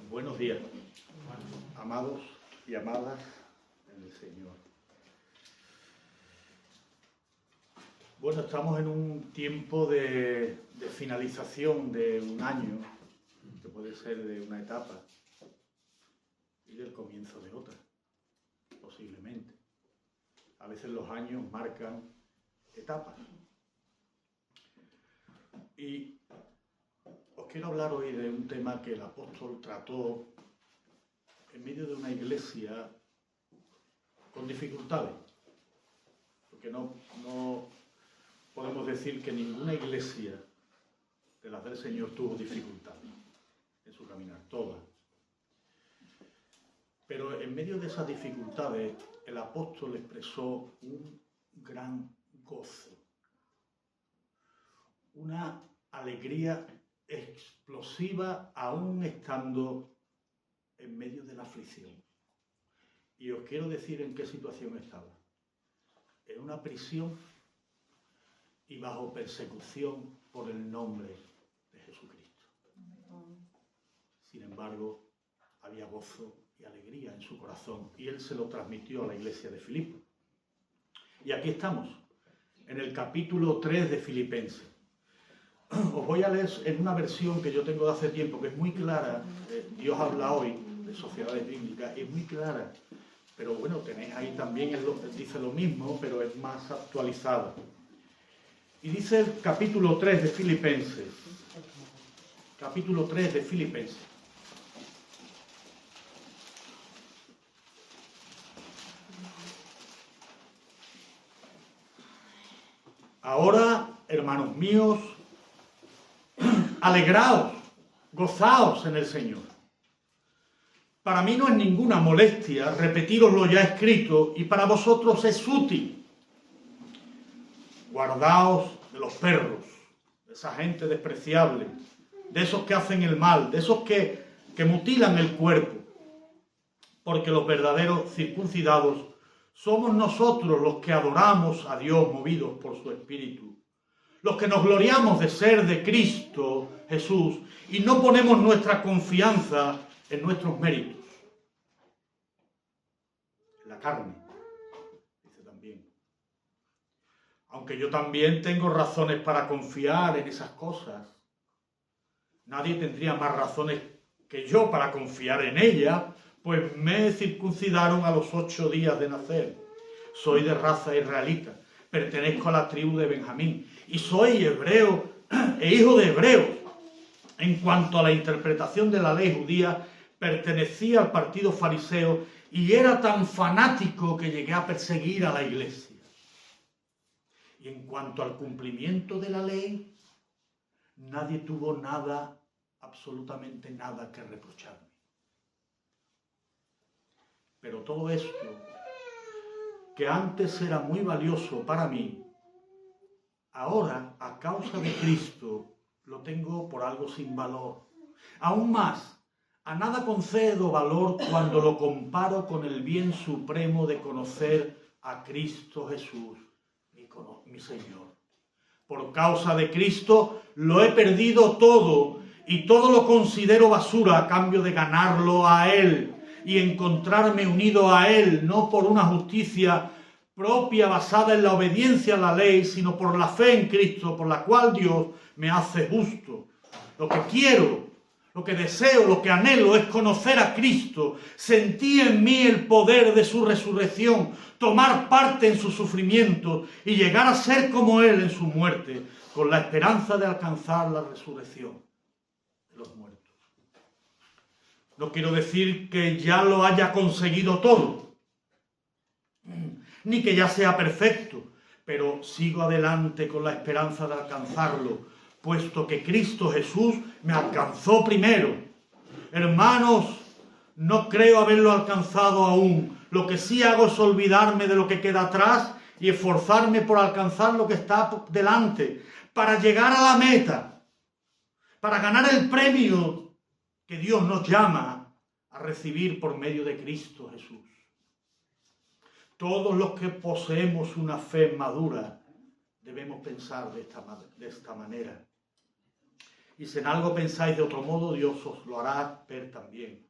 Buenos días, amados y amadas en el Señor. Bueno, estamos en un tiempo de finalización de un año, que puede ser de una etapa, y del comienzo de otra, posiblemente. A veces los años marcan etapas. Y os quiero hablar hoy de un tema que el apóstol trató en medio de una iglesia con dificultades, porque no podemos decir que ninguna iglesia de las del Señor tuvo dificultades en su caminar, todas. Pero en medio de esas dificultades el apóstol expresó un gran gozo, una alegría explosiva aún estando en medio de la aflicción. Y os quiero decir en qué situación estaba. En una prisión y bajo persecución por el nombre de Jesucristo. Sin embargo, había gozo y alegría en su corazón y él se lo transmitió a la iglesia de Filipo. Y aquí estamos, en el capítulo 3 de Filipenses. Os voy a leer en una versión que yo tengo de hace tiempo, que es muy clara. Dios habla hoy de sociedades bíblicas, es muy clara. Pero bueno, tenéis ahí también, dice lo mismo, pero es más actualizada. Y dice el capítulo 3 de Filipenses. Capítulo 3 de Filipenses. Ahora, hermanos míos, alegraos, gozaos en el Señor. Para mí no es ninguna molestia repetiros lo ya escrito y para vosotros es útil. Guardaos de los perros, de esa gente despreciable, de esos que hacen el mal, de esos que mutilan el cuerpo, porque los verdaderos circuncidados somos nosotros los que adoramos a Dios movidos por su Espíritu. Los que nos gloriamos de ser de Cristo Jesús y no ponemos nuestra confianza en nuestros méritos. En la carne, dice también. Aunque yo también tengo razones para confiar en esas cosas. Nadie tendría más razones que yo para confiar en ellas, pues me circuncidaron a los 8 días de nacer. Soy de raza israelita, pertenezco a la tribu de Benjamín y soy hebreo e hijo de hebreos. En cuanto a la interpretación de la ley judía, pertenecía al partido fariseo y era tan fanático que llegué a perseguir a la iglesia. Y en cuanto al cumplimiento de la ley, nadie tuvo nada, absolutamente nada que reprocharme. Pero todo esto, que antes era muy valioso para mí, ahora, a causa de Cristo, lo tengo por algo sin valor. Aún más, a nada concedo valor cuando lo comparo con el bien supremo de conocer a Cristo Jesús, mi Señor. Por causa de Cristo lo he perdido todo y todo lo considero basura a cambio de ganarlo a Él y encontrarme unido a Él, no por una justicia propia basada en la obediencia a la ley, sino por la fe en Cristo, por la cual Dios me hace justo. Lo que quiero, lo que deseo, lo que anhelo es conocer a Cristo, sentir en mí el poder de su resurrección, tomar parte en su sufrimiento y llegar a ser como Él en su muerte, con la esperanza de alcanzar la resurrección de los muertos. No quiero decir que ya lo haya conseguido todo, ni que ya sea perfecto, pero sigo adelante con la esperanza de alcanzarlo, puesto que Cristo Jesús me alcanzó primero. Hermanos, no creo haberlo alcanzado aún. Lo que sí hago es olvidarme de lo que queda atrás y esforzarme por alcanzar lo que está delante, para llegar a la meta, para ganar el premio que Dios nos llama a recibir por medio de Cristo Jesús. Todos los que poseemos una fe madura debemos pensar de esta manera. Y si en algo pensáis de otro modo, Dios os lo hará ver también.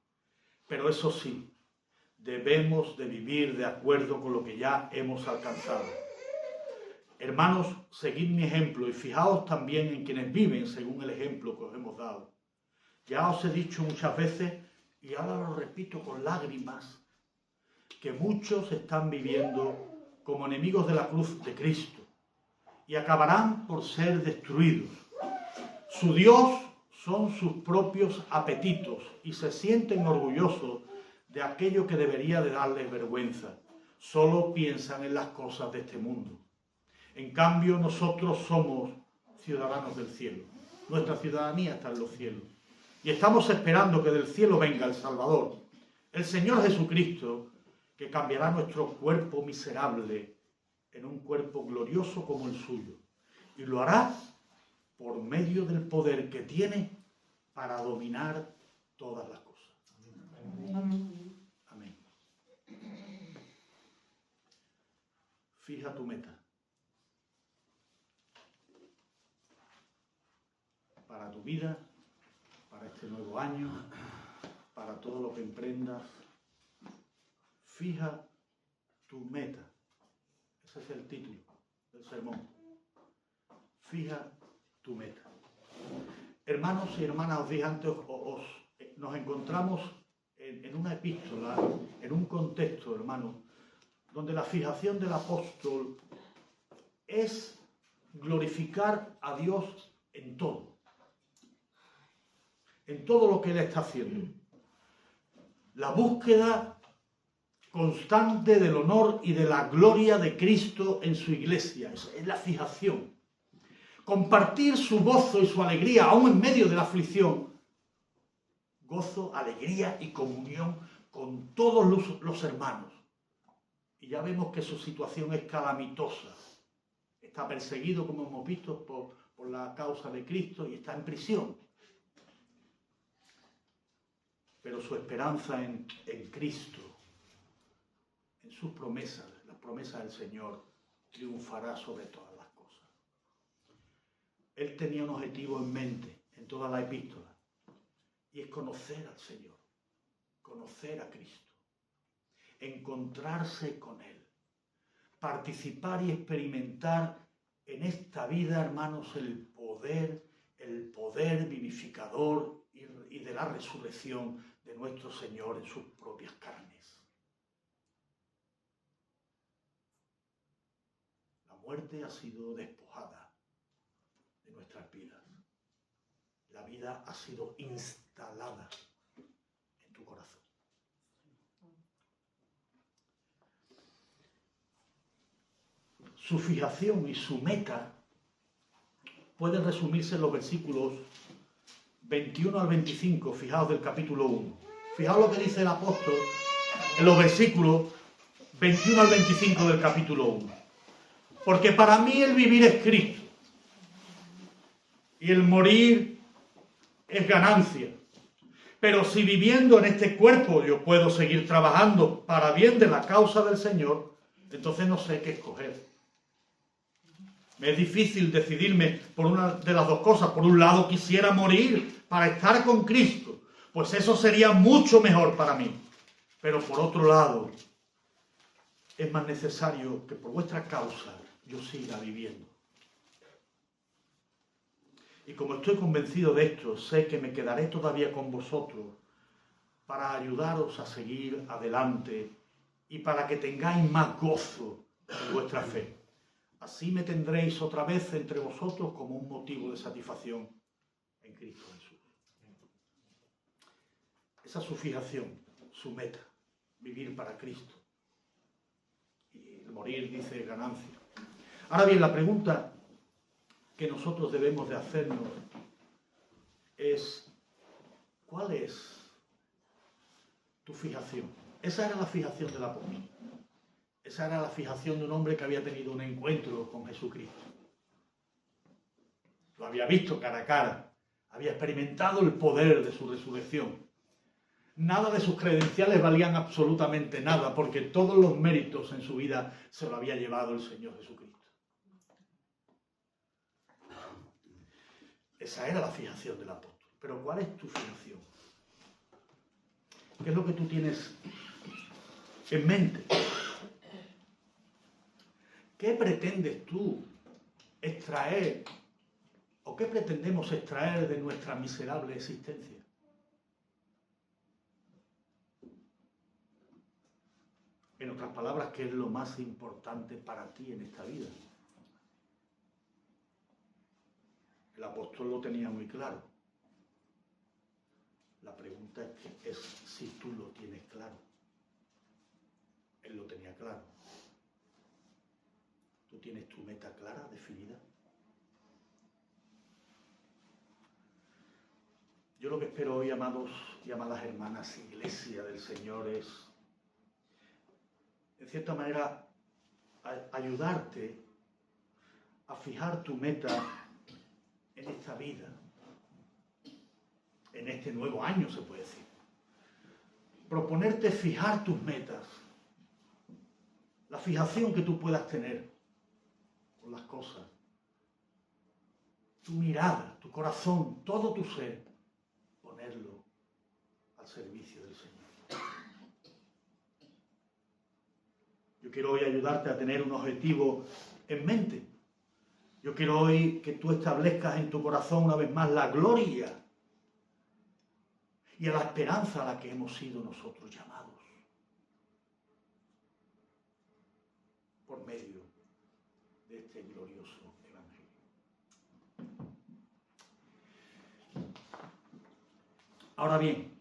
Pero eso sí, debemos de vivir de acuerdo con lo que ya hemos alcanzado. Hermanos, seguid mi ejemplo y fijaos también en quienes viven según el ejemplo que os hemos dado. Ya os he dicho muchas veces, y ahora lo repito con lágrimas, que muchos están viviendo como enemigos de la cruz de Cristo y acabarán por ser destruidos. Su Dios son sus propios apetitos y se sienten orgullosos de aquello que debería de darles vergüenza. Solo piensan en las cosas de este mundo. En cambio, nosotros somos ciudadanos del cielo. Nuestra ciudadanía está en los cielos. Y estamos esperando que del cielo venga el Salvador, el Señor Jesucristo, que cambiará nuestro cuerpo miserable en un cuerpo glorioso como el suyo. Y lo hará por medio del poder que tiene para dominar todas las cosas. Amén. Amén. Fija tu meta. Para tu vida, para este nuevo año, para todo lo que emprendas. Fija tu meta. Ese es el título del sermón. Fija tu meta. Hermanos y hermanas, os dije antes, nos encontramos en una epístola, en un contexto, hermanos, donde la fijación del apóstol es glorificar a Dios en todo lo que él está haciendo. La búsqueda constante del honor y de la gloria de Cristo en su iglesia, es la fijación. Compartir su gozo y su alegría, aún en medio de la aflicción. Gozo, alegría y comunión con todos los hermanos. Y ya vemos que su situación es calamitosa. Está perseguido, como hemos visto, por la causa de Cristo y está en prisión. Pero su esperanza en Cristo, en sus promesas, las promesas del Señor, triunfará sobre todas las cosas. Él tenía un objetivo en mente en toda la epístola, y es conocer al Señor, conocer a Cristo, encontrarse con Él, participar y experimentar en esta vida, hermanos, el poder vivificador y de la resurrección de nuestro Señor en sus propias carnes. La muerte ha sido despojada de nuestras vidas. La vida ha sido instalada en tu corazón. Su fijación y su meta pueden resumirse en los versículos 21 al 25, fijaos, del capítulo 1. Fijaos lo que dice el apóstol en los versículos 21 al 25 del capítulo 1. Porque para mí el vivir es Cristo y el morir es ganancia. Pero si viviendo en este cuerpo yo puedo seguir trabajando para bien de la causa del Señor, entonces no sé qué escoger. Me es difícil decidirme por una de las dos cosas. Por un lado, quisiera morir para estar con Cristo, pues eso sería mucho mejor para mí. Pero por otro lado, es más necesario que por vuestra causa yo siga viviendo. Y como estoy convencido de esto, sé que me quedaré todavía con vosotros para ayudaros a seguir adelante y para que tengáis más gozo en vuestra fe. Así me tendréis otra vez entre vosotros como un motivo de satisfacción en Cristo Jesús. Esa es su fijación, su meta, vivir para Cristo. Y el morir, dice, ganancia. Ahora bien, la pregunta que nosotros debemos de hacernos es: ¿cuál es tu fijación? Esa era la fijación del apóstol. Esa era la fijación de un hombre que había tenido un encuentro con Jesucristo. Lo había visto cara a cara. Había experimentado el poder de su resurrección. Nada de sus credenciales valían absolutamente nada, porque todos los méritos en su vida se lo había llevado el Señor Jesucristo. Esa era la fijación del apóstol. Pero ¿cuál es tu fijación? ¿Qué es lo que tú tienes en mente? ¿Qué pretendes tú extraer o qué pretendemos extraer de nuestra miserable existencia? En otras palabras, ¿qué es lo más importante para ti en esta vida? El apóstol lo tenía muy claro. La pregunta es si tú lo tienes claro. Él lo tenía claro. ¿Tú tienes tu meta clara, definida? Yo lo que espero hoy, amados y amadas hermanas, Iglesia del Señor, es, en cierta manera, ayudarte a fijar tu meta en esta vida, en este nuevo año, se puede decir. Proponerte fijar tus metas, la fijación que tú puedas tener con las cosas, tu mirada, tu corazón, todo tu ser, ponerlo al servicio del Señor. Yo quiero hoy ayudarte a tener un objetivo en mente. Yo quiero hoy que tú establezcas en tu corazón una vez más la gloria y a la esperanza a la que hemos sido nosotros llamados por medio de este glorioso Evangelio. Ahora bien,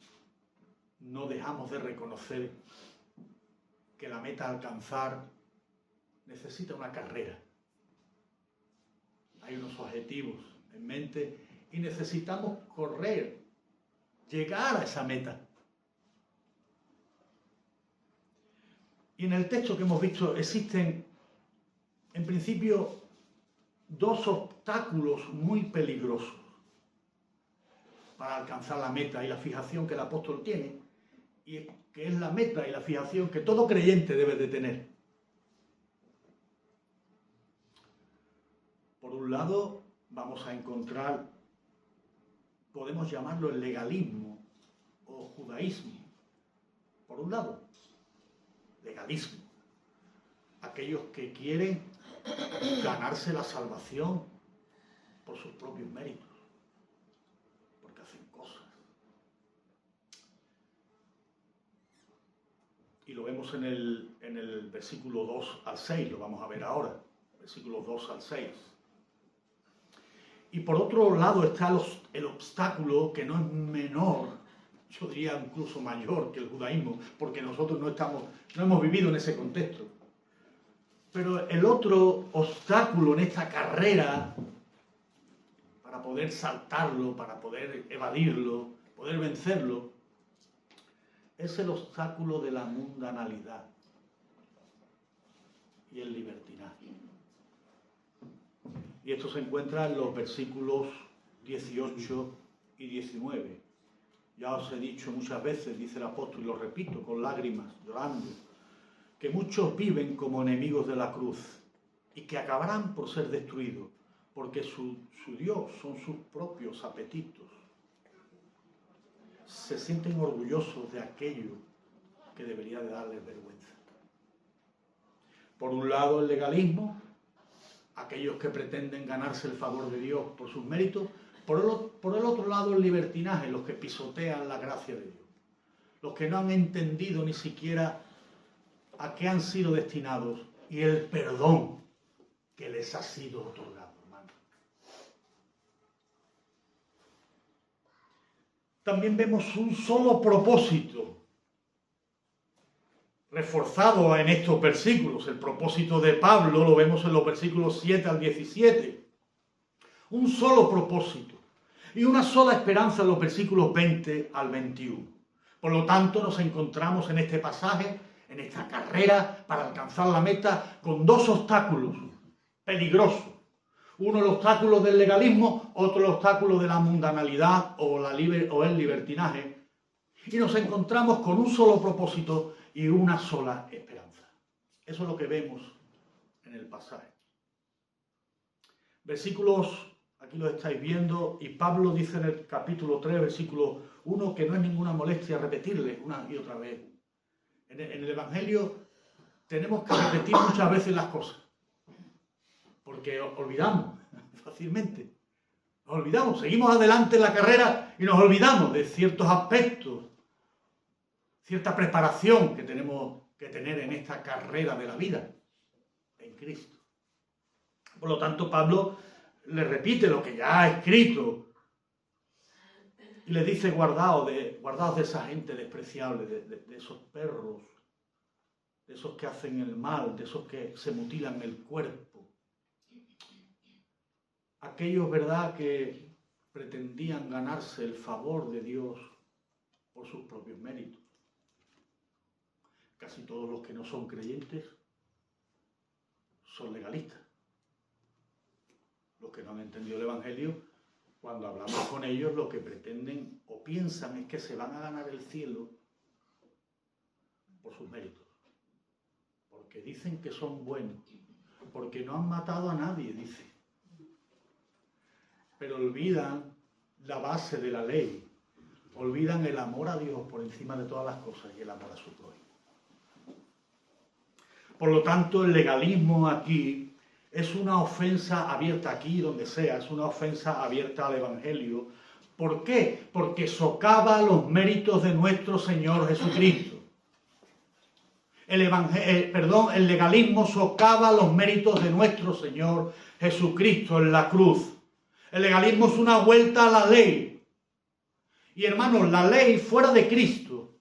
no dejamos de reconocer que la meta a alcanzar necesita una carrera. Hay unos objetivos en mente y necesitamos correr, llegar a esa meta. Y en el texto que hemos visto existen, en principio, dos obstáculos muy peligrosos para alcanzar la meta y la fijación que el apóstol tiene, y que es la meta y la fijación que todo creyente debe de tener. Por un lado, vamos a encontrar, podemos llamarlo el legalismo o judaísmo. Por un lado, legalismo. Aquellos que quieren ganarse la salvación por sus propios méritos, porque hacen cosas. Y lo vemos en el versículo 2 al 6, lo vamos a ver ahora, versículos 2 al 6. Y por otro lado está el obstáculo que no es menor, yo diría incluso mayor que el judaísmo, porque nosotros no hemos vivido en ese contexto. Pero el otro obstáculo en esta carrera, para poder saltarlo, para poder evadirlo, poder vencerlo, es el obstáculo de la mundanalidad y el libertinaje. Y esto se encuentra en los versículos 18 y 19. Ya os he dicho muchas veces, dice el apóstol, y lo repito con lágrimas, llorando, que muchos viven como enemigos de la cruz y que acabarán por ser destruidos, porque su Dios son sus propios apetitos. Se sienten orgullosos de aquello que debería de darles vergüenza. Por un lado, el legalismo, aquellos que pretenden ganarse el favor de Dios por sus méritos. Por el otro lado, el libertinaje, los que pisotean la gracia de Dios, los que no han entendido ni siquiera a qué han sido destinados y el perdón que les ha sido otorgado, hermano. También vemos un solo propósito reforzado en estos versículos. El propósito de Pablo lo vemos en los versículos 7 al 17. Un solo propósito y una sola esperanza en los versículos 20 al 21. Por lo tanto, nos encontramos en este pasaje, en esta carrera para alcanzar la meta, con dos obstáculos peligrosos. Uno el obstáculo del legalismo, otro el obstáculo de la mundanalidad o el libertinaje. Y nos encontramos con un solo propósito y una sola esperanza. Eso es lo que vemos en el pasaje. Versículos aquí lo estáis viendo, y Pablo dice en el capítulo 3, versículo 1, que no es ninguna molestia repetirle una y otra vez. En el Evangelio tenemos que repetir muchas veces las cosas, porque olvidamos fácilmente. Nos olvidamos, seguimos adelante en la carrera y nos olvidamos de ciertos aspectos, cierta preparación que tenemos que tener en esta carrera de la vida en Cristo. Por lo tanto, Pablo le repite lo que ya ha escrito y le dice: guardaos de esa gente despreciable, de esos perros, de esos que hacen el mal, de esos que se mutilan el cuerpo. Aquellos, ¿verdad?, que pretendían ganarse el favor de Dios por sus propios méritos. Casi todos los que no son creyentes son legalistas. Los que no han entendido el Evangelio, cuando hablamos con ellos, lo que pretenden o piensan es que se van a ganar el cielo por sus méritos. Porque dicen que son buenos, porque no han matado a nadie, dice. Pero olvidan la base de la ley, olvidan el amor a Dios por encima de todas las cosas y el amor a su prójimo. Por lo tanto, el legalismo aquí es una ofensa abierta, aquí donde sea, es una ofensa abierta al Evangelio. ¿Por qué? Porque socava los méritos de nuestro Señor Jesucristo. El legalismo socava los méritos de nuestro Señor Jesucristo en la cruz. El legalismo es una vuelta a la ley. Y hermanos, la ley fuera de Cristo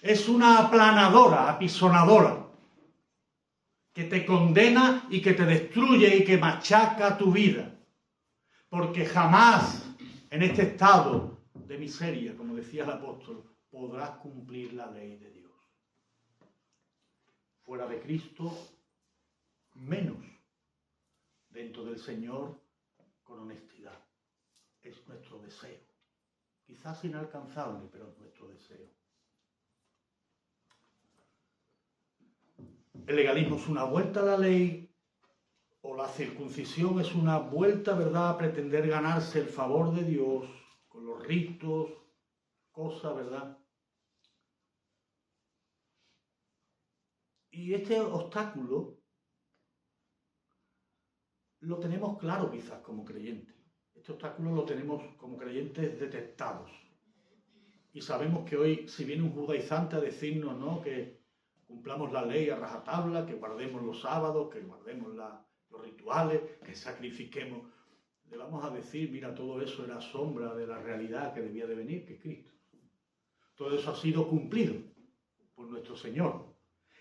es una aplanadora, apisonadora, que te condena y que te destruye y que machaca tu vida. Porque jamás en este estado de miseria, como decía el apóstol, podrás cumplir la ley de Dios. Fuera de Cristo, menos. Dentro del Señor, con honestidad. Es nuestro deseo. Quizás inalcanzable, pero es nuestro deseo. El legalismo es una vuelta a la ley, o la circuncisión es una vuelta, ¿verdad?, a pretender ganarse el favor de Dios con los ritos, cosas, ¿verdad? Y este obstáculo lo tenemos claro quizás como creyentes. Este obstáculo lo tenemos como creyentes detectados. Y sabemos que hoy, si viene un judaizante a decirnos, ¿no?, que cumplamos la ley a rajatabla, que guardemos los sábados, que guardemos los rituales, que sacrifiquemos, le vamos a decir: mira, todo eso era sombra de la realidad que debía de venir, que es Cristo. Todo eso ha sido cumplido por nuestro Señor.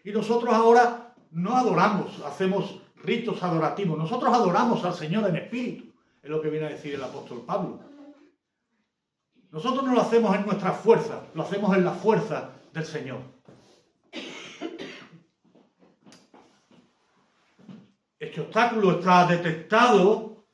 Y nosotros ahora no adoramos, hacemos ritos adorativos. Nosotros adoramos al Señor en espíritu, es lo que viene a decir el apóstol Pablo. Nosotros no lo hacemos en nuestra fuerza, lo hacemos en la fuerza del Señor. Este obstáculo está detectado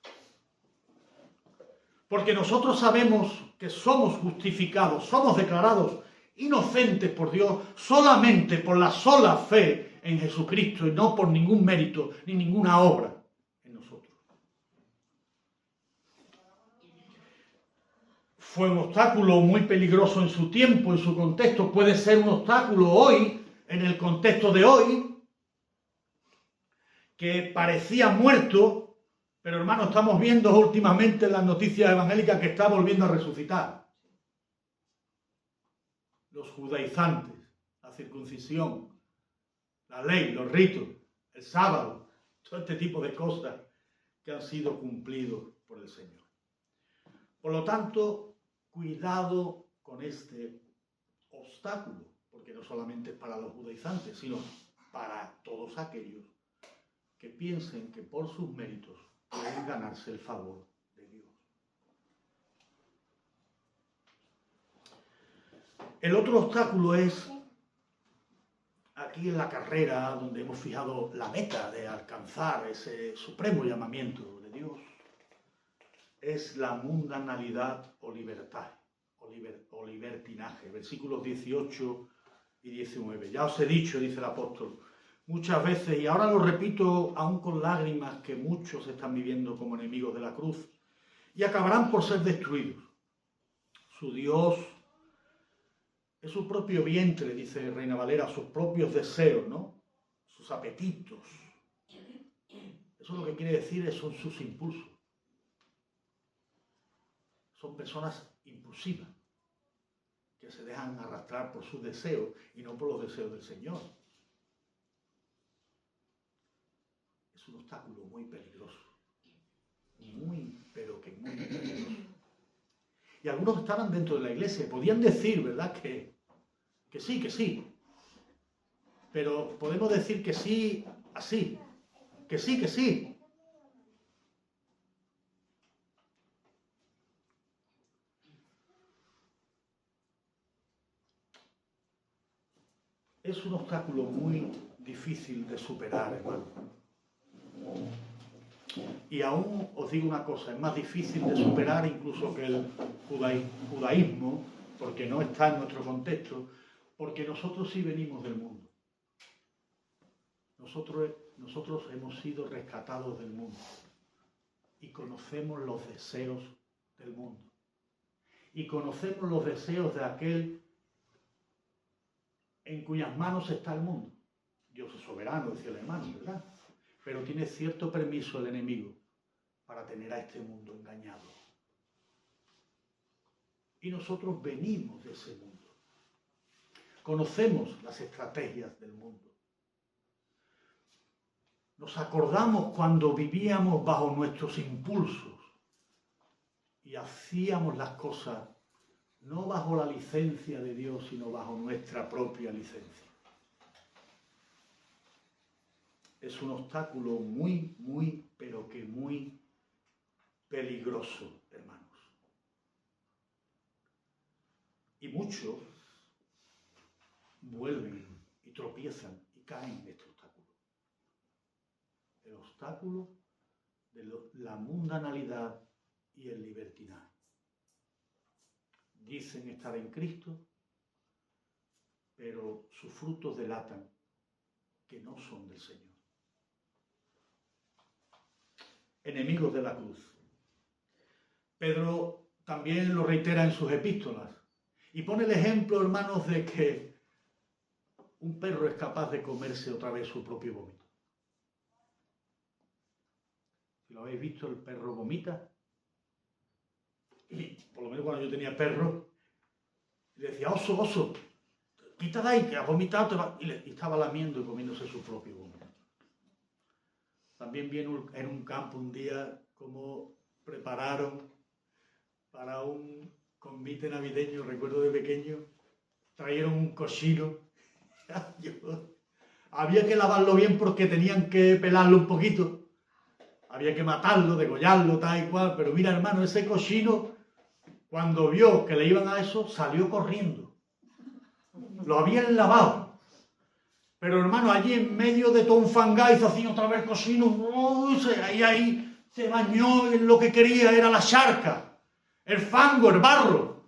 porque nosotros sabemos que somos justificados, somos declarados inocentes por Dios solamente por la sola fe en Jesucristo y no por ningún mérito ni ninguna obra en nosotros. Fue un obstáculo muy peligroso en su tiempo, en su contexto. Puede ser un obstáculo hoy, en el contexto de hoy, que parecía muerto, pero hermano, estamos viendo últimamente en las noticias evangélicas que está volviendo a resucitar. Los judaizantes, la circuncisión, la ley, los ritos, el sábado, todo este tipo de cosas que han sido cumplidos por el Señor. Por lo tanto, cuidado con este obstáculo, porque no solamente es para los judaizantes, sino para todos aquellos que piensen que por sus méritos pueden ganarse el favor de Dios. El otro obstáculo es aquí en la carrera donde hemos fijado la meta de alcanzar ese supremo llamamiento de Dios. Es la mundanalidad o libertad, o libertinaje. Versículos 18 y 19. Ya os he dicho, dice el apóstol, muchas veces, y ahora lo repito aún con lágrimas, que muchos están viviendo como enemigos de la cruz, y acabarán por ser destruidos. Su Dios es su propio vientre, dice Reina Valera, sus propios deseos, ¿no? Sus apetitos. Eso lo que quiere decir son sus impulsos. Son personas impulsivas, que se dejan arrastrar por sus deseos y no por los deseos del Señor. Es un obstáculo muy peligroso. Muy, pero que muy peligroso. Y algunos estaban dentro de la iglesia, podían decir, ¿verdad?, que sí. Pero podemos decir que sí, así, que sí. Es un obstáculo muy difícil de superar, hermano. Y aún os digo una cosa, es más difícil de superar incluso que el judaísmo, porque no está en nuestro contexto, porque nosotros sí venimos del mundo. Nosotros hemos sido rescatados del mundo y conocemos los deseos del mundo. Y conocemos los deseos de aquel en cuyas manos está el mundo. Dios es soberano, decía el hermano, ¿verdad? Pero tiene cierto permiso el enemigo para tener a este mundo engañado. Y nosotros venimos de ese mundo. Conocemos las estrategias del mundo. Nos acordamos cuando vivíamos bajo nuestros impulsos y hacíamos las cosas no bajo la licencia de Dios, sino bajo nuestra propia licencia. Es un obstáculo muy, pero que muy peligroso, hermanos. Y muchos vuelven y tropiezan y caen en este obstáculo. El obstáculo de la mundanalidad y el libertinaje. Dicen estar en Cristo, pero sus frutos delatan que no son del Señor. Enemigos de la cruz. Pedro también lo reitera en sus epístolas y pone el ejemplo, hermanos, de que un perro es capaz de comerse otra vez su propio vómito. Si lo habéis visto, el perro vomita. Y por lo menos cuando yo tenía perro, le decía, oso, quita de ahí, que has vomitado, y estaba lamiendo y comiéndose su propio vómito. También vi en un campo un día cómo prepararon para un convite navideño, recuerdo de pequeño, trajeron un cochino. Había que lavarlo bien porque tenían que pelarlo un poquito. Había que matarlo, degollarlo, tal y cual. Pero mira, hermano, ese cochino, cuando vio que le iban a eso, salió corriendo. Lo habían lavado. Pero, hermano, allí en medio de todo un fangal hizo así otra vez cochino. Ahí se bañó en lo que quería, era la charca, el fango, el barro.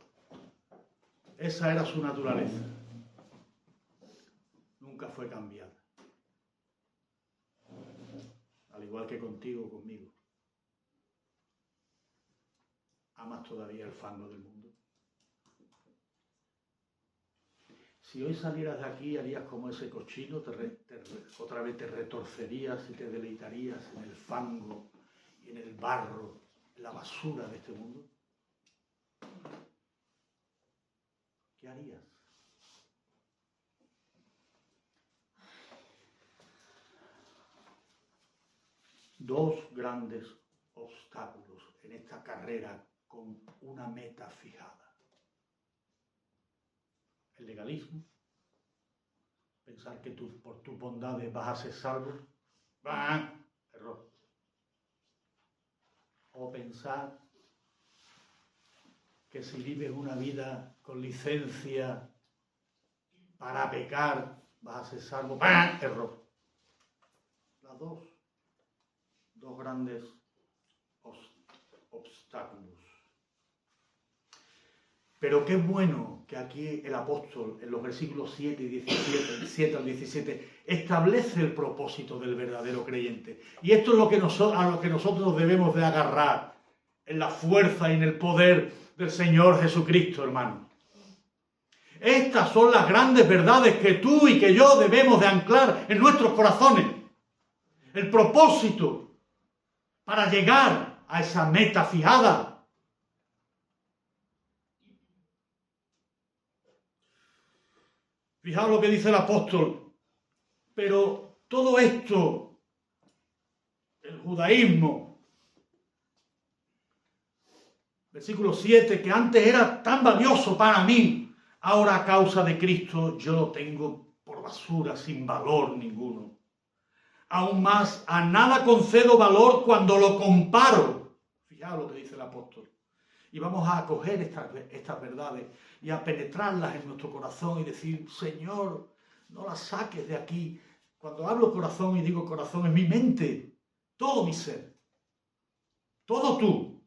Esa era su naturaleza. Nunca fue cambiada. Al igual que contigo, conmigo. ¿Amas todavía el fango del mundo? Si hoy salieras de aquí, harías como ese cochino, otra vez te retorcerías y te deleitarías en el fango y en el barro, en la basura de este mundo. ¿Qué harías? Dos grandes obstáculos en esta carrera con una meta fijada. El legalismo, pensar que por tus bondades vas a ser salvo, error. O pensar que si vives una vida con licencia para pecar, vas a ser salvo, error. Las dos grandes obstáculos. Pero qué bueno que aquí el apóstol, en los versículos 7 y 17, 7 al 17, establece el propósito del verdadero creyente. Y esto es a lo que nosotros debemos de agarrar en la fuerza y en el poder del Señor Jesucristo, hermano. Estas son las grandes verdades que tú y que yo debemos de anclar en nuestros corazones. El propósito para llegar a esa meta fijada. Fijaos lo que dice el apóstol. Pero todo esto, el judaísmo, versículo 7, que antes era tan valioso para mí, ahora a causa de Cristo yo lo tengo por basura, sin valor ninguno. Aún más, a nada concedo valor cuando lo comparo. Fijaos lo que dice el apóstol. Y vamos a acoger estas verdades y a penetrarlas en nuestro corazón y decir, Señor, no las saques de aquí. Cuando hablo corazón y digo corazón, es mi mente, todo mi ser, todo tú.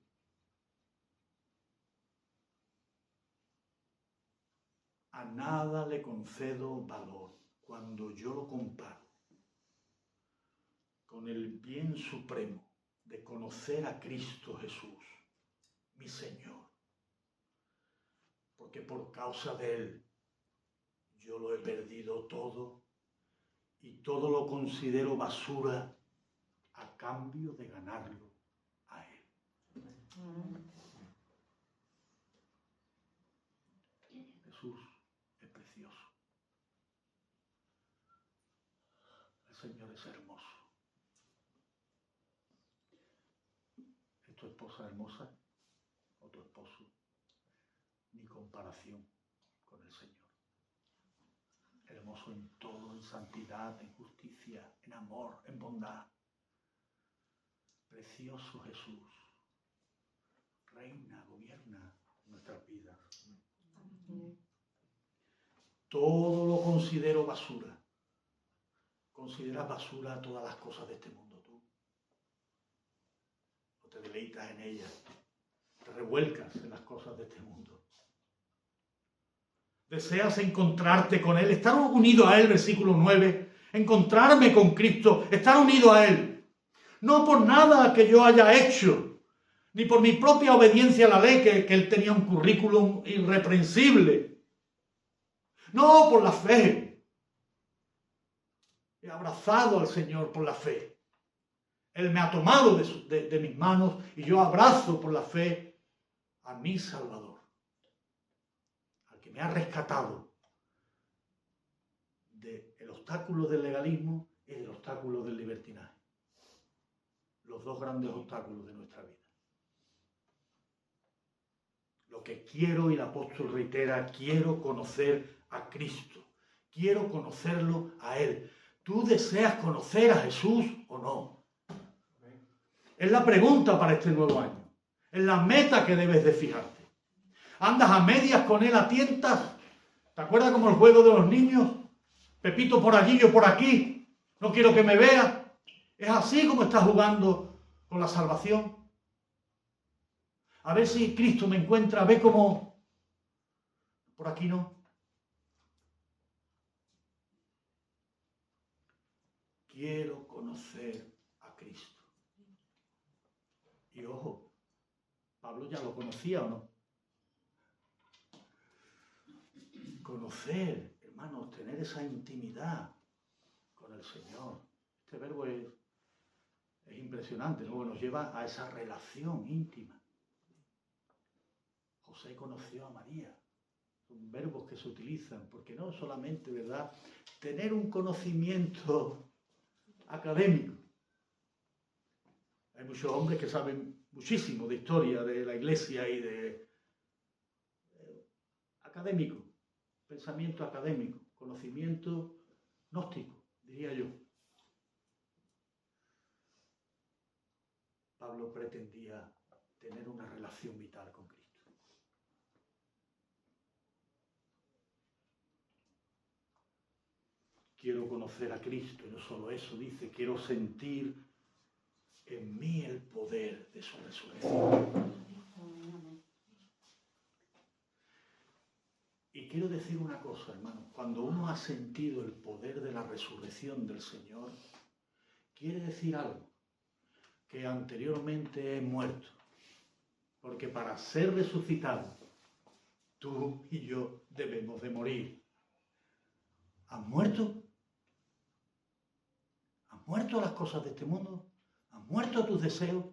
A nada le concedo valor cuando yo lo comparo con el bien supremo de conocer a Cristo Jesús, mi Señor. Porque por causa de Él yo lo he perdido todo y todo lo considero basura a cambio de ganarlo a Él. Jesús es precioso. El Señor es hermoso. ¿Es tu esposa hermosa o tu esposo? Ni comparación con el Señor. Hermoso en todo, en santidad, en justicia, en amor, en bondad. Precioso Jesús. Reina, gobierna nuestras vidas. Todo lo considero basura. Consideras basura todas las cosas de este mundo tú. O te deleitas en ellas. Te revuelcas en las cosas de este mundo. Deseas encontrarte con Él, estar unido a Él, versículo 9, encontrarme con Cristo, estar unido a Él. No por nada que yo haya hecho, ni por mi propia obediencia a la ley, que Él tenía un currículum irreprensible. No, por la fe. He abrazado al Señor por la fe. Él me ha tomado de mis manos y yo abrazo por la fe a mi Salvador. Que me ha rescatado del obstáculo del legalismo y del obstáculo del libertinaje. Los dos grandes obstáculos de nuestra vida. Lo que quiero, y el apóstol reitera, quiero conocer a Cristo. Quiero conocerlo a Él. ¿Tú deseas conocer a Jesús o no? Es la pregunta para este nuevo año. Es la meta que debes de fijarte. Andas a medias con Él, a tientas. ¿Te acuerdas como el juego de los niños? Pepito por allí, yo por aquí. No quiero que me vea. ¿Es así como estás jugando con la salvación? A ver si Cristo me encuentra. Ve como por aquí no. Quiero conocer a Cristo. Y ojo, Pablo ya lo conocía o no. Conocer, hermanos, tener esa intimidad con el Señor. Este verbo es impresionante, ¿no? Nos lleva a esa relación íntima. José conoció a María. Son verbos que se utilizan, porque no solamente, ¿verdad?, tener un conocimiento académico. Hay muchos hombres que saben muchísimo de historia de la Iglesia y de académico. Pensamiento académico, conocimiento gnóstico, diría yo. Pablo pretendía tener una relación vital con Cristo. Quiero conocer a Cristo, y no solo eso, dice, quiero sentir en mí el poder de su resurrección. Y quiero decir una cosa, hermano, cuando uno ha sentido el poder de la resurrección del Señor, quiere decir algo, que anteriormente he muerto, Porque para ser resucitados, tú y yo debemos de morir. ¿Has muerto? ¿Has muerto a las cosas de este mundo? ¿Has muerto a tus deseos?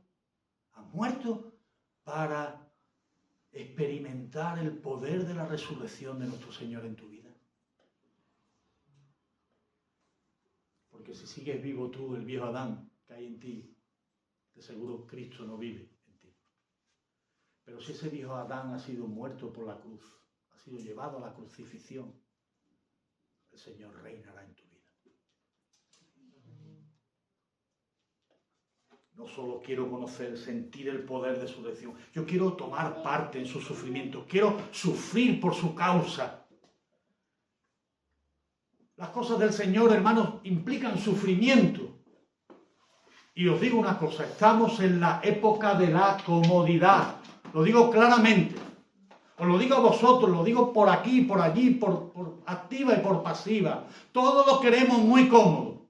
¿Has muerto para experimentar el poder de la resurrección de nuestro Señor en tu vida? Porque si sigues vivo tú, el viejo Adán que hay en ti, de seguro Cristo no vive en ti. Pero si ese viejo Adán ha sido muerto por la cruz, ha sido llevado a la crucifixión, el Señor reinará en tu vida. No solo quiero conocer, sentir el poder de su resurrección, yo quiero tomar parte en su sufrimiento, quiero sufrir por su causa. Las cosas del Señor, hermanos, implican sufrimiento. Y os digo una cosa, estamos en la época de la comodidad. Lo digo claramente. Os lo digo a vosotros, lo digo por aquí, por allí, por activa y por pasiva. Todos lo queremos muy cómodo.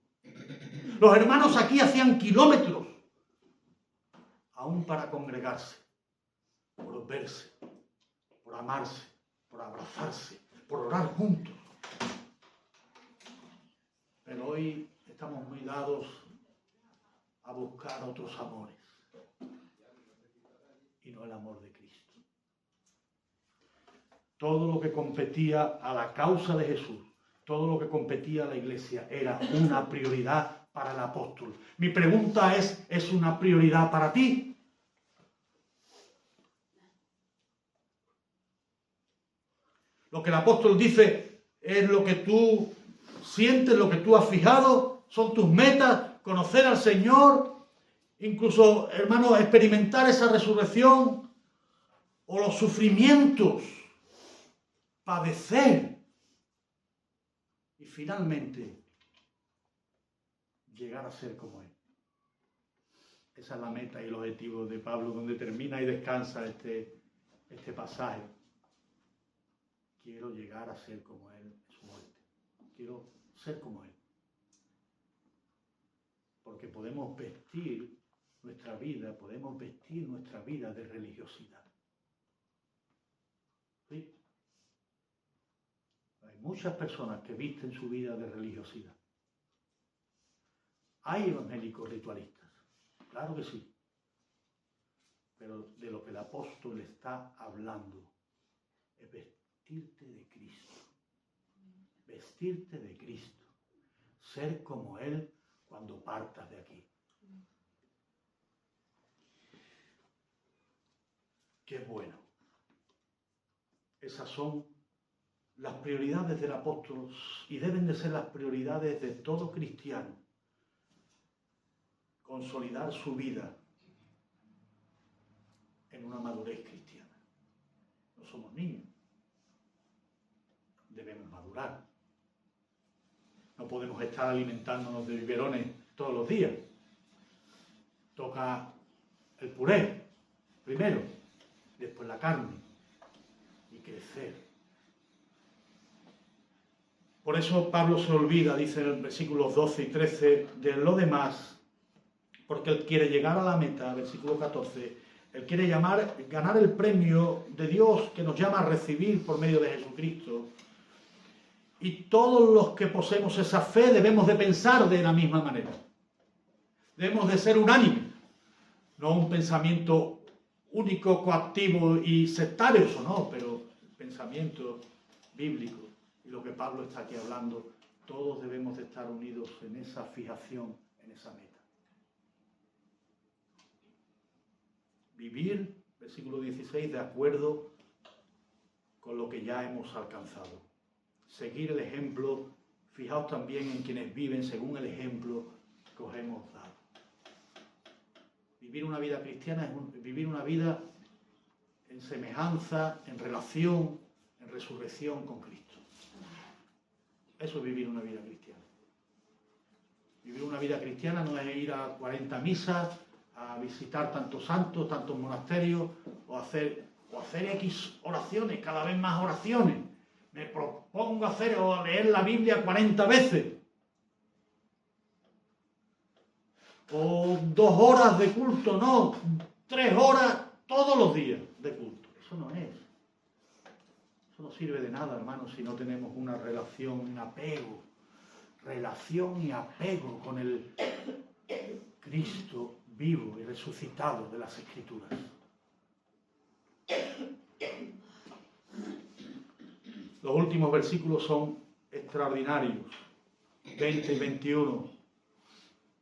Los hermanos aquí hacían kilómetros, aún para congregarse, por verse, por amarse, por abrazarse, por orar juntos. Pero hoy estamos muy dados a buscar otros amores y no el amor de Cristo. Todo lo que competía a la causa de Jesús, todo lo que competía a la Iglesia era una prioridad para el apóstol. Mi pregunta ¿es una prioridad para ti? Lo que el apóstol dice es lo que tú sientes, lo que tú has fijado, son tus metas, conocer al Señor, incluso, hermanos, experimentar esa resurrección o los sufrimientos, padecer y finalmente llegar a ser como Él. Esa es la meta y el objetivo de Pablo, donde termina y descansa este pasaje. Quiero llegar a ser como Él en su muerte. Quiero ser como Él. Porque podemos vestir nuestra vida de religiosidad. ¿Sí? Hay muchas personas que visten su vida de religiosidad. Hay evangélicos ritualistas, claro que sí. Pero de lo que el apóstol está hablando es vestirte de Cristo. Vestirte de Cristo. Ser como Él cuando partas de aquí. Qué bueno. Esas son las prioridades del apóstol y deben de ser las prioridades de todo cristiano. Consolidar su vida en una madurez cristiana. No somos niños. Debemos madurar. No podemos estar alimentándonos de biberones todos los días. Toca el puré primero, después la carne y crecer. Por eso Pablo se olvida, dice en los versículos 12 y 13, de lo demás, porque él quiere llegar a la meta, versículo 14, él quiere ganar el premio de Dios que nos llama a recibir por medio de Jesucristo. Y todos los que poseemos esa fe debemos de pensar de la misma manera. Debemos de ser unánimes. No un pensamiento único, coactivo y sectario, eso no, pero pensamiento bíblico. Y lo que Pablo está aquí hablando, todos debemos de estar unidos en esa fijación, en esa meta. Vivir, versículo 16, de acuerdo con lo que ya hemos alcanzado. Seguir el ejemplo, fijaos también en quienes viven según el ejemplo que os hemos dado. Vivir una vida cristiana es vivir una vida en semejanza, en relación, en resurrección con Cristo. Eso es vivir una vida cristiana. Vivir una vida cristiana no es ir a 40 misas, a visitar tantos santos, tantos monasterios, o hacer X oraciones, cada vez más oraciones. Me propongo hacer o leer la Biblia 40 veces. O 2 horas de culto, no, 3 horas todos los días de culto. Eso no es. Eso no sirve de nada, hermanos, si no tenemos una relación, un apego. Relación y apego con el Cristo vivo y resucitado de las Escrituras. Los últimos versículos son extraordinarios, 20 y 21.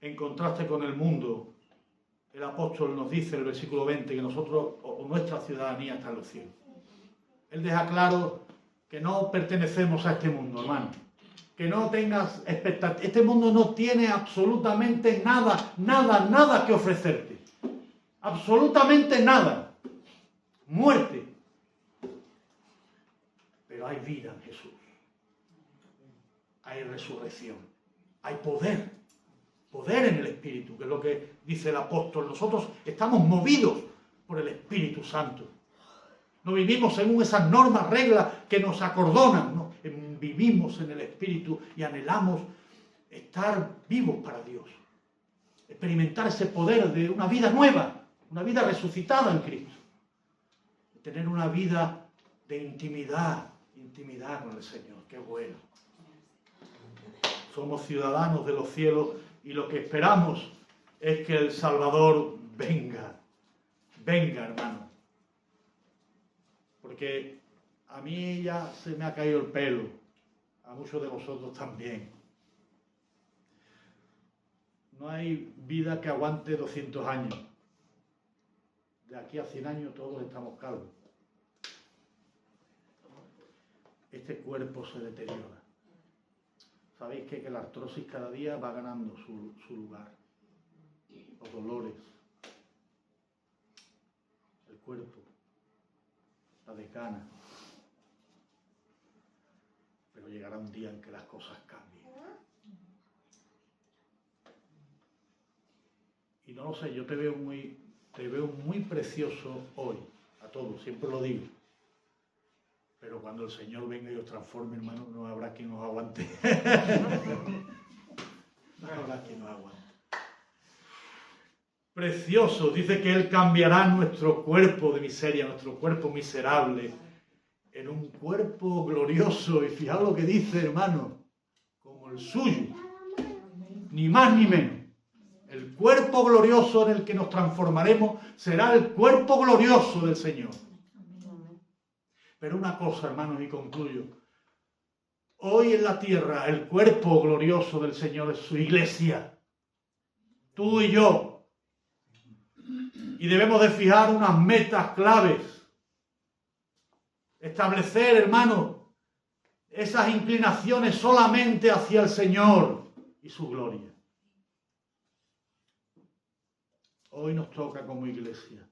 En contraste con el mundo, el apóstol nos dice en el versículo 20 que nosotros, o nuestra ciudadanía está en los cielos. Él deja claro que no pertenecemos a este mundo, hermano. Que no tengas expectativas. Este mundo no tiene absolutamente nada que ofrecerte. Absolutamente nada. Muerte. Pero hay vida en Jesús. Hay resurrección. Hay poder. Poder en el Espíritu, que es lo que dice el apóstol. Nosotros estamos movidos por el Espíritu Santo. No vivimos según esas normas, reglas que nos acordonan, ¿no? Vivimos en el Espíritu y anhelamos estar vivos para Dios. Experimentar ese poder de una vida nueva, una vida resucitada en Cristo. Tener una vida de intimidad con el Señor. Qué bueno. Somos ciudadanos de los cielos y lo que esperamos es que el Salvador venga. Venga, hermano. Porque a mí ya se me ha caído el pelo. A muchos de vosotros también. No hay vida que aguante 200 años. De aquí a 100 años todos estamos calvos. Este cuerpo se deteriora. ¿Sabéis que la artrosis cada día va ganando su lugar? Los dolores, el cuerpo, la desgana. Pero llegará un día en que las cosas cambien. Y no lo sé, yo te veo muy precioso hoy, a todos, siempre lo digo. Pero cuando el Señor venga y os transforme, hermano, no habrá quien os aguante. No habrá quien nos aguante. Precioso, dice que Él cambiará nuestro cuerpo de miseria, nuestro cuerpo miserable, en un cuerpo glorioso. Y fijaos lo que dice, hermano, como el suyo, ni más ni menos. El cuerpo glorioso en el que nos transformaremos será el cuerpo glorioso del Señor. Pero una cosa, hermanos, y concluyo. Hoy en la tierra el cuerpo glorioso del Señor es su iglesia. Tú y yo. Y debemos de fijar unas metas claves. Establecer, hermanos, esas inclinaciones solamente hacia el Señor y su gloria. Hoy nos toca como iglesia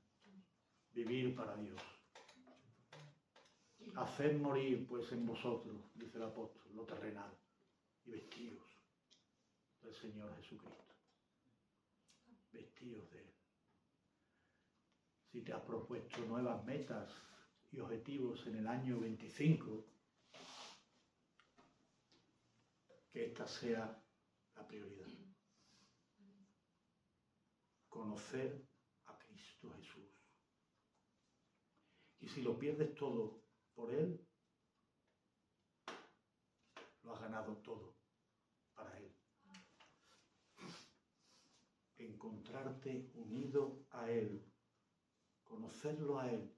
vivir para Dios. Haced morir, pues, en vosotros, dice el apóstol, lo terrenal, y vestíos del Señor Jesucristo. Vestíos de Él. Si te has propuesto nuevas metas y objetivos en el año 25, que esta sea la prioridad. Conocer a Cristo Jesús. Y si lo pierdes todo por Él, lo has ganado todo para Él. Encontrarte unido a Él, conocerlo a Él,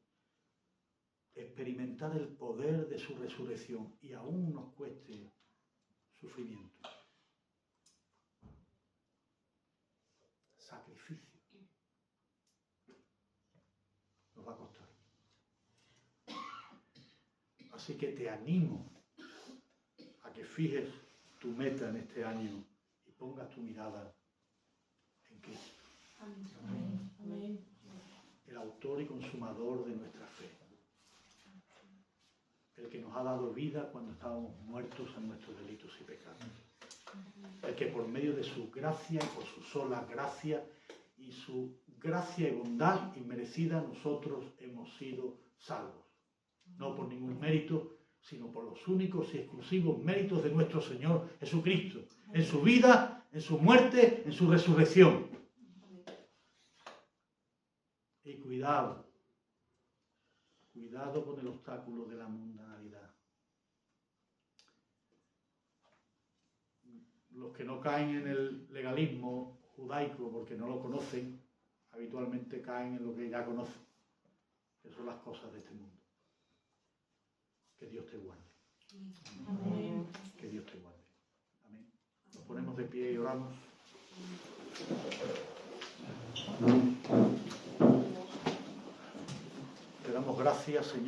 experimentar el poder de su resurrección y aún nos cueste sufrimiento. Sacrificio. Nos va a costar. Así que te animo a que fijes tu meta en este año y pongas tu mirada en Cristo. Amén. Amén. El autor y consumador de nuestra fe. El que nos ha dado vida cuando estábamos muertos en nuestros delitos y pecados. El que por medio de su gracia y por su sola gracia y su gracia y bondad inmerecida nosotros hemos sido salvos. No por ningún mérito, sino por los únicos y exclusivos méritos de nuestro Señor Jesucristo, en su vida, en su muerte, en su resurrección. Y cuidado, Cuidado con el obstáculo de la mundanalidad. Los que no caen en el legalismo judaico porque no lo conocen, habitualmente caen en lo que ya conocen, que son las cosas de este mundo. Que Dios te guarde. Amén. Que Dios te guarde. Amén. Nos ponemos de pie y oramos. Te damos gracias, Señor.